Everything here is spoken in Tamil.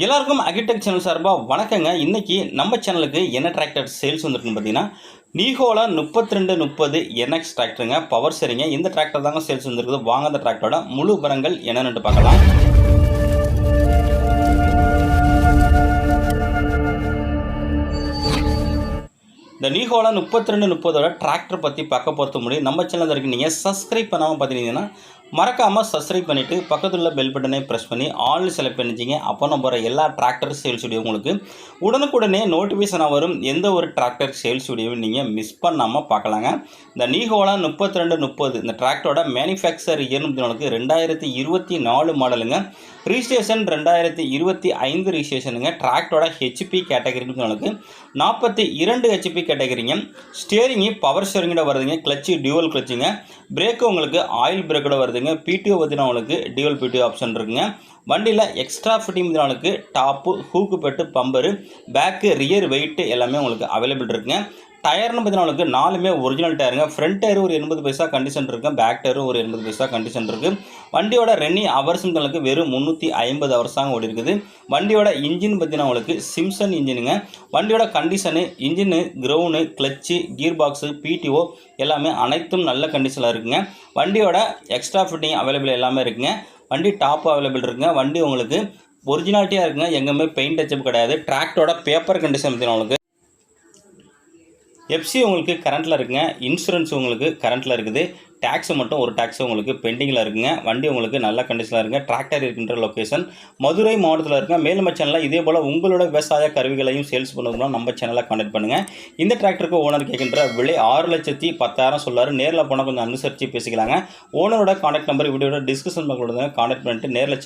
எல்லாருக்கும் அக்ரிடெக் சேனல் சார்பாக வணக்கங்க. இன்றைக்கி நம்ம சேனலுக்கு என்ன டிராக்டர் சேல்ஸ் வந்துருக்குன்னு பார்த்தீங்கன்னா நீகோலா 3230 NX டிராக்டருங்க, பவர் சரிங்க. இந்த டிராக்டர் தாங்க சேல்ஸ் வந்துருக்குது. வாங்க அந்த டிராக்டரோட முழு விவரங்கள் என்னென்னு பார்க்கலாம். இந்த நீகோலா 3230 டிராக்டர் பற்றி பார்க்க போகிறது முடியும். நம்ம சேனல் இருக்குது. நீங்கள் சப்ஸ்கிரைப் பண்ணாமல் பார்த்துட்டீங்கன்னா மறக்காமல் சப்ஸ்கிரைப் பண்ணிவிட்டு பக்கத்தில் உள்ள பெல் பட்டனை ப்ரெஸ் பண்ணி ஆல் செலக்ட் பண்ணிச்சிங்க. அப்போ நம்ம போகிற எல்லா டிராக்டர் சேல்ஸ் வீடியோ உங்களுக்கு உடனுக்குடனே நோட்டிஃபிகேஷனாக வரும். எந்த ஒரு டிராக்டர் சேல்ஸ் வீடியோவும் நீங்கள் மிஸ் பண்ணாமல் பார்க்கலாங்க. இந்த நீகோலா 3230 இந்த டிராக்டரோட மேனுஃபேக்சர் இயர் உங்களுக்கு 2024 மாடலுங்க. ரிஜிஸ்ட்ரேஷன் 2025 ரிஜிஸ்ட்ரேஷனுங்க. டிராக்டரோட ஹெச்பி கேட்டகரி உங்களுக்கு 42 ஹெச்பி கேட்டகரிங்க. ஸ்டியரிங்கு பவர் ஸ்டியரிங்கோட வருதுங்க. கிளச்சு டியூவல் கிளச்சுங்க. பிரேக்கு உங்களுக்கு ஆயில் பிரேக்கோட வருதுங்க. பிடிஓ பார்த்தீங்கன்னா உங்களுக்கு டியூவல் பிடிஓ ஆப்ஷன் இருக்குங்க. வண்டியில் எக்ஸ்ட்ரா ஃபிட்டிங் உங்களுக்கு top, hook bed, bumper, back, rear weight எல்லாமே உங்களுக்கு அவைலபிள் இருக்குங்க. டயர்னு பார்த்தீங்கன்னா உங்களுக்கு 4மே ஒரிஜினல் டயருங்க. ஃப்ரண்ட் டயர் ஒரு 80 பைசா கண்டிஷன் இருக்குது. பேக் டயரும் ஒரு 80 பைசா கண்டிஷன் இருக்குது. வண்டியோட ரன்னிங் ஹவர்ஸ் உங்களுக்கு வெறும் 350 ஹவர்ஸ் தாங்க ஓடி இருக்குது. வண்டியோட இன்ஜின் பார்த்தீங்கன்னா உங்களுக்கு சிம்சன் இன்ஜினுங்க. வண்டியோட condition engine, ground, clutch, gear box, PTO எல்லாமே அனைத்தும் நல்ல கண்டிஷனில் இருக்குங்க. வண்டியோட எக்ஸ்ட்ரா ஃபிட்டிங் அவைலபிள் எல்லாமே இருக்குங்க. வண்டி டாப் அவைலபிள் இருக்குங்க. வண்டி உங்களுக்கு ஒரிஜினாலிட்டியாக இருக்குங்க. எங்கேயுமே பெயிண்ட் டச்சப் கிடையாது. டிராக்டரோட பேப்பர் கண்டிஷன் பார்த்தீங்கன்னா உங்களுக்கு எஃப்சி உங்களுக்கு கரண்ட்டில் இருக்குங்க. இன்சூரன்ஸ் உங்களுக்கு கரண்ட்டில் இருக்குது. டேக்ஸ் மட்டும் ஒரு டேக்ஸ் உங்களுக்கு பெண்டிங்கில் இருக்குங்க. வண்டி உங்களுக்கு நல்ல கண்டிஷனில் இருக்குங்க. டிராக்டர் இருக்கின்ற லொக்கேஷன் மதுரை மாவட்டத்தில் இருக்குங்க. மேலும் சேனலில் இதே போல் உங்களோட விவசாய கருவிகளையும் சேல்ஸ் பண்ணணும்னா நம்ம சேனலை கான்டாக்ட் பண்ணுங்கள். இந்த டிராக்டருக்கு ஓனர் கேட்கின்ற விலை 6,10,000 சொல்லாரு. நேரில் போனால் கொஞ்சம் அனுசரித்து பேசிக்கலாங்க. ஓனரோட கான்டாக்ட் நம்பர் வீடியோட டிஸ்கிரிப்ஷன் பாக்ஸில் கான்டாக்ட் பண்ணிட்டு நேரில்